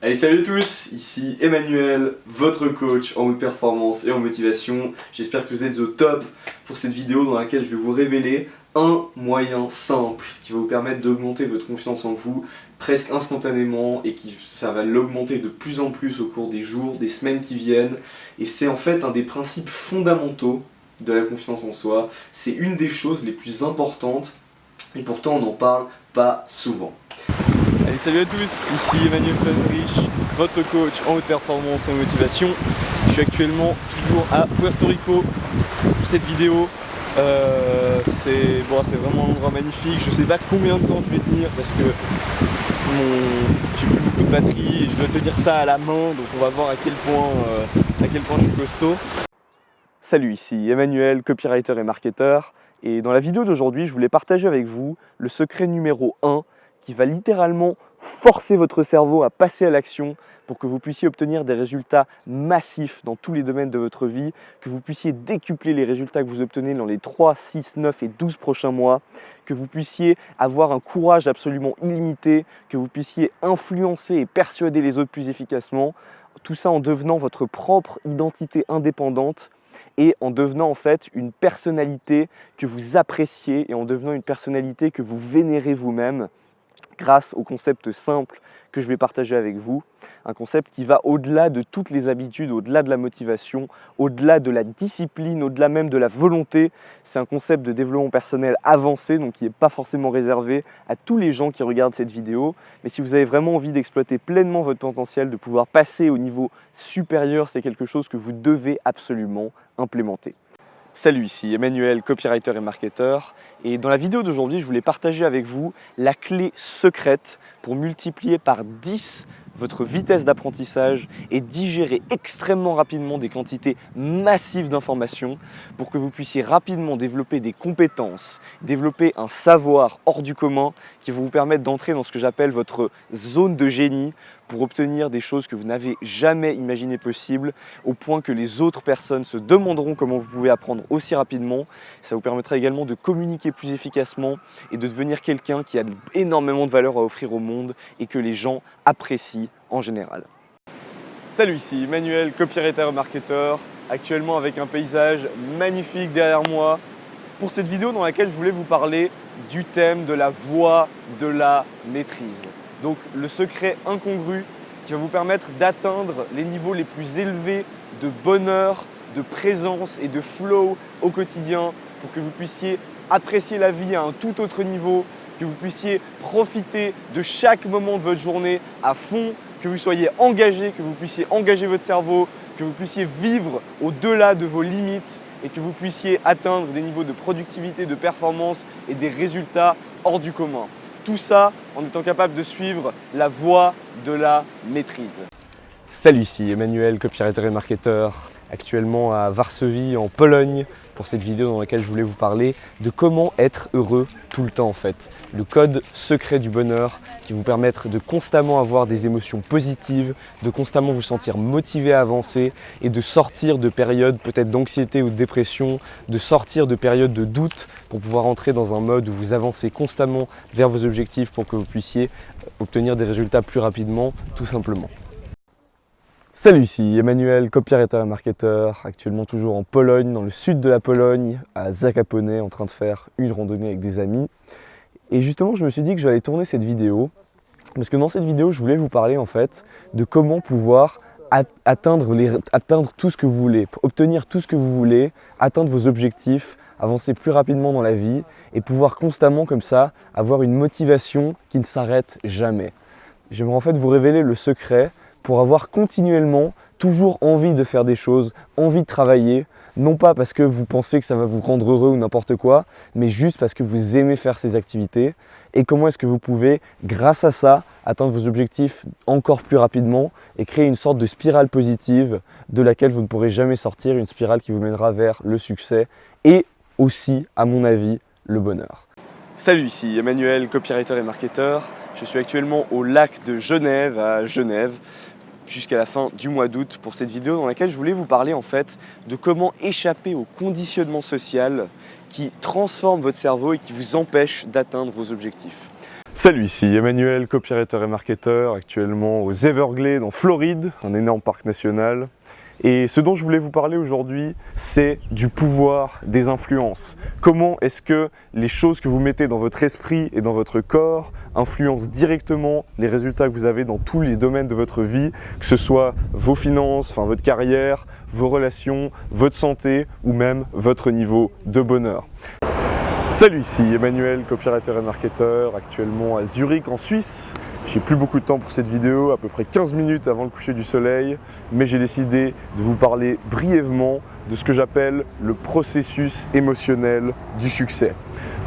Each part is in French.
Allez, salut à tous, ici Emmanuel, votre coach en haute performance et en motivation. J'espère que vous êtes au top pour cette vidéo dans laquelle je vais vous révéler un moyen simple qui va vous permettre d'augmenter votre confiance en vous presque instantanément et ça va l'augmenter de plus en plus au cours des jours, des semaines qui viennent. Et c'est en fait un des principes fondamentaux de la confiance en soi. C'est une des choses les plus importantes et pourtant on n'en parle pas souvent. Allez, salut à tous, ici Emmanuel Friedrich, votre coach en haute performance et en motivation. Je suis actuellement toujours à Puerto Rico pour cette vidéo. C'est vraiment un endroit magnifique. Je sais pas combien de temps je vais tenir parce que j'ai plus beaucoup de batterie et je dois tenir ça à la main, donc on va voir à quel point je suis costaud. Salut, ici Emmanuel, copywriter et marketeur. Et dans la vidéo d'aujourd'hui, je voulais partager avec vous le secret numéro 1 qui va littéralement forcer votre cerveau à passer à l'action pour que vous puissiez obtenir des résultats massifs dans tous les domaines de votre vie, que vous puissiez décupler les résultats que vous obtenez dans les 3, 6, 9 et 12 prochains mois, que vous puissiez avoir un courage absolument illimité, que vous puissiez influencer et persuader les autres plus efficacement, tout ça en devenant votre propre identité indépendante et en devenant en fait une personnalité que vous appréciez et en devenant une personnalité que vous vénérez vous-même grâce au concept simple que je vais partager avec vous. Un concept qui va au-delà de toutes les habitudes, au-delà de la motivation, au-delà de la discipline, au-delà même de la volonté. C'est un concept de développement personnel avancé, donc qui n'est pas forcément réservé à tous les gens qui regardent cette vidéo. Mais si vous avez vraiment envie d'exploiter pleinement votre potentiel, de pouvoir passer au niveau supérieur, c'est quelque chose que vous devez absolument implémenter. Salut, ici Emmanuel, copywriter et marketeur. Et dans la vidéo d'aujourd'hui, je voulais partager avec vous la clé secrète pour multiplier par 10 votre vitesse d'apprentissage et digérer extrêmement rapidement des quantités massives d'informations pour que vous puissiez rapidement développer des compétences, développer un savoir hors du commun qui va vous permettre d'entrer dans ce que j'appelle votre zone de génie pour obtenir des choses que vous n'avez jamais imaginées possibles, au point que les autres personnes se demanderont comment vous pouvez apprendre aussi rapidement. Ça vous permettra également de communiquer plus efficacement et de devenir quelqu'un qui a énormément de valeur à offrir au monde et que les gens apprécient en général. Salut, ici Emmanuel, copywriter et marketeur, actuellement avec un paysage magnifique derrière moi pour cette vidéo dans laquelle je voulais vous parler du thème de la voie de la maîtrise. Donc le secret incongru qui va vous permettre d'atteindre les niveaux les plus élevés de bonheur, de présence et de flow au quotidien pour que vous puissiez apprécier la vie à un tout autre niveau, que vous puissiez profiter de chaque moment de votre journée à fond, que vous soyez engagé, que vous puissiez engager votre cerveau, que vous puissiez vivre au-delà de vos limites et que vous puissiez atteindre des niveaux de productivité, de performance et des résultats hors du commun. Tout ça en étant capable de suivre la voie de la maîtrise. Salut, ici Emmanuel, copywriter et marketeur, actuellement à Varsovie en Pologne pour cette vidéo dans laquelle je voulais vous parler de comment être heureux tout le temps en fait. Le code secret du bonheur qui vous permettre de constamment avoir des émotions positives, de constamment vous sentir motivé à avancer et de sortir de périodes peut-être d'anxiété ou de dépression, de sortir de périodes de doute pour pouvoir entrer dans un mode où vous avancez constamment vers vos objectifs pour que vous puissiez obtenir des résultats plus rapidement tout simplement. Salut, ici Emmanuel, copywriter et marketeur, actuellement toujours en Pologne, dans le sud de la Pologne, à Zakopane, en train de faire une randonnée avec des amis. Et justement, je me suis dit que j'allais tourner cette vidéo, parce que dans cette vidéo, je voulais vous parler en fait de comment pouvoir atteindre tout ce que vous voulez, obtenir tout ce que vous voulez, atteindre vos objectifs, avancer plus rapidement dans la vie et pouvoir constamment comme ça avoir une motivation qui ne s'arrête jamais. J'aimerais en fait vous révéler le secret pour avoir continuellement toujours envie de faire des choses, envie de travailler, non pas parce que vous pensez que ça va vous rendre heureux ou n'importe quoi, mais juste parce que vous aimez faire ces activités. Et comment est-ce que vous pouvez, grâce à ça, atteindre vos objectifs encore plus rapidement et créer une sorte de spirale positive de laquelle vous ne pourrez jamais sortir, une spirale qui vous mènera vers le succès et aussi, à mon avis, le bonheur. Salut, ici Emmanuel, copywriter et marketeur. Je suis actuellement au lac de Genève, à Genève, jusqu'à la fin du mois d'août pour cette vidéo dans laquelle je voulais vous parler en fait de comment échapper au conditionnement social qui transforme votre cerveau et qui vous empêche d'atteindre vos objectifs. Salut, ici Emmanuel, copywriter et marketeur, actuellement aux Everglades en Floride, un énorme parc national. Et ce dont je voulais vous parler aujourd'hui, c'est du pouvoir des influences. Comment est-ce que les choses que vous mettez dans votre esprit et dans votre corps influencent directement les résultats que vous avez dans tous les domaines de votre vie, que ce soit vos finances, votre carrière, vos relations, votre santé ou même votre niveau de bonheur. Salut, ici Emmanuel, copywriter et marketeur, actuellement à Zurich en Suisse. J'ai plus beaucoup de temps pour cette vidéo, à peu près 15 minutes avant le coucher du soleil, mais j'ai décidé de vous parler brièvement de ce que j'appelle le processus émotionnel du succès.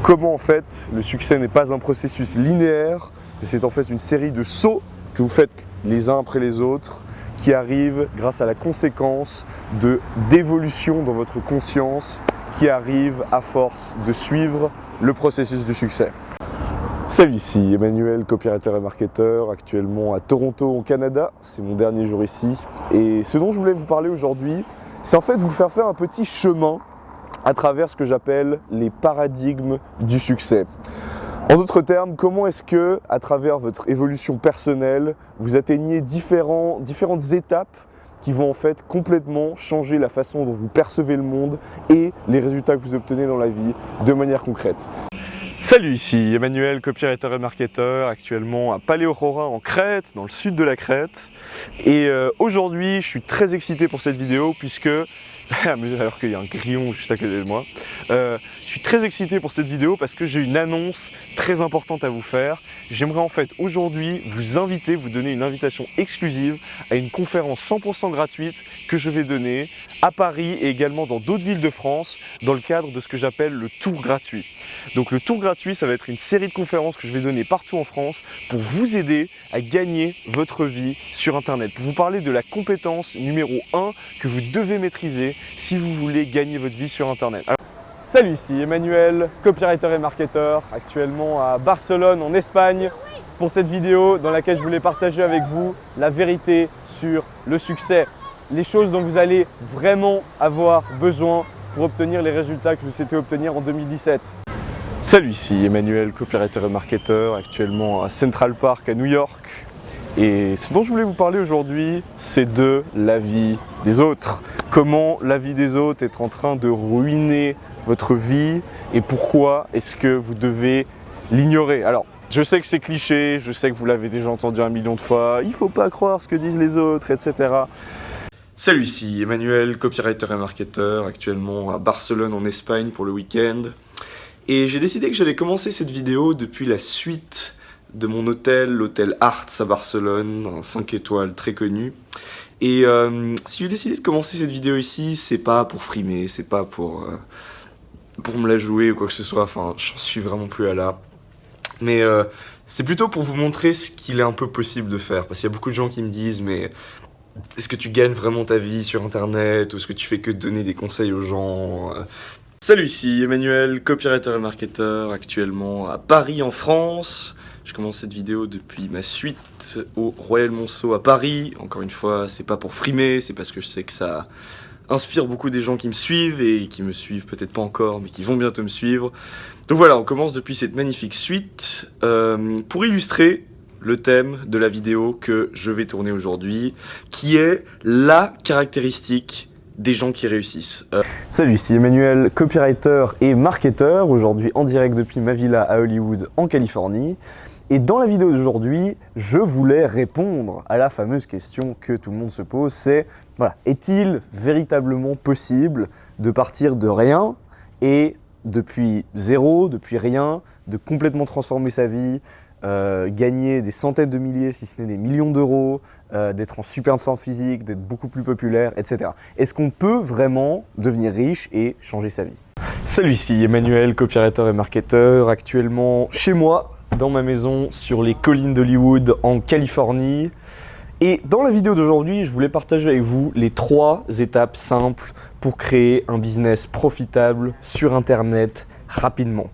Comment en fait le succès n'est pas un processus linéaire, mais c'est en fait une série de sauts que vous faites les uns après les autres, qui arrivent grâce à la conséquence d'évolution dans votre conscience, qui arrive à force de suivre le processus du succès. Salut, ici Emmanuel, copywriter et marketeur, actuellement à Toronto au Canada. C'est mon dernier jour ici. Et ce dont je voulais vous parler aujourd'hui, c'est en fait vous faire un petit chemin à travers ce que j'appelle les paradigmes du succès. En d'autres termes, comment est-ce que, à travers votre évolution personnelle, vous atteignez différentes étapes qui vont en fait complètement changer la façon dont vous percevez le monde et les résultats que vous obtenez dans la vie de manière concrète. Salut, ici Emmanuel, copywriter et marketeur, actuellement à Paléorora en Crète, dans le sud de la Crète. Et aujourd'hui, je suis très excité pour cette vidéo puisque, alors qu'il y a un grillon juste à côté de moi, je suis très excité pour cette vidéo parce que j'ai une annonce très importante à vous faire. J'aimerais en fait aujourd'hui vous donner une invitation exclusive à une conférence 100% gratuite que je vais donner à Paris et également dans d'autres villes de France dans le cadre de ce que j'appelle le tour gratuit. Donc le tour gratuit, ça va être une série de conférences que je vais donner partout en France pour vous aider à gagner votre vie sur Internet, pour vous parler de la compétence numéro 1 que vous devez maîtriser si vous voulez gagner votre vie sur Internet. Alors, salut, ici Emmanuel, copywriter et marketeur, actuellement à Barcelone en Espagne pour cette vidéo dans laquelle je voulais partager avec vous la vérité sur le succès, les choses dont vous allez vraiment avoir besoin pour obtenir les résultats que vous souhaitez obtenir en 2017. Salut, ici Emmanuel, copywriter et marketeur, actuellement à Central Park à New York. Et ce dont je voulais vous parler aujourd'hui, c'est de la vie des autres. Comment la vie des autres est en train de ruiner votre vie et pourquoi est-ce que vous devez l'ignorer. Alors, je sais que c'est cliché, je sais que vous l'avez déjà entendu 1 million de fois, il ne faut pas croire ce que disent les autres, etc. Salut, ici Emmanuel, copywriter et marketeur, actuellement à Barcelone en Espagne pour le week-end. Et j'ai décidé que j'allais commencer cette vidéo depuis la suite de mon hôtel, l'hôtel Arts à Barcelone, un 5 étoiles très connu. Et si j'ai décidé de commencer cette vidéo ici, c'est pas pour frimer, c'est pas pour me la jouer ou quoi que ce soit, j'en suis vraiment plus à là. Mais c'est plutôt pour vous montrer ce qu'il est un peu possible de faire. Parce qu'il y a beaucoup de gens qui me disent, mais est-ce que tu gagnes vraiment ta vie sur Internet ou est-ce que tu fais que donner des conseils aux gens Salut, ici Emmanuel, copywriter et marketeur, actuellement à Paris en France. Je commence cette vidéo depuis ma suite au Royal Monceau à Paris. Encore une fois, c'est pas pour frimer, c'est parce que je sais que ça inspire beaucoup des gens qui me suivent et qui me suivent peut-être pas encore, mais qui vont bientôt me suivre. Donc voilà, on commence depuis cette magnifique suite pour illustrer le thème de la vidéo que je vais tourner aujourd'hui, qui est la caractéristique des gens qui réussissent. Salut, ici Emmanuel, copywriter et marketeur, aujourd'hui en direct depuis ma villa à Hollywood en Californie. Et dans la vidéo d'aujourd'hui, je voulais répondre à la fameuse question que tout le monde se pose, c'est voilà, est-il véritablement possible de partir de rien et depuis zéro, depuis rien, de complètement transformer sa vie, gagner des centaines de milliers, si ce n'est des millions d'euros, d'être en super forme physique, d'être beaucoup plus populaire, etc. Est-ce qu'on peut vraiment devenir riche et changer sa vie? Salut, ici Emmanuel, copywriter et marketeur, actuellement chez moi, dans ma maison sur les collines d'Hollywood en Californie. Et dans la vidéo d'aujourd'hui, je voulais partager avec vous les 3 étapes simples pour créer un business profitable sur Internet rapidement.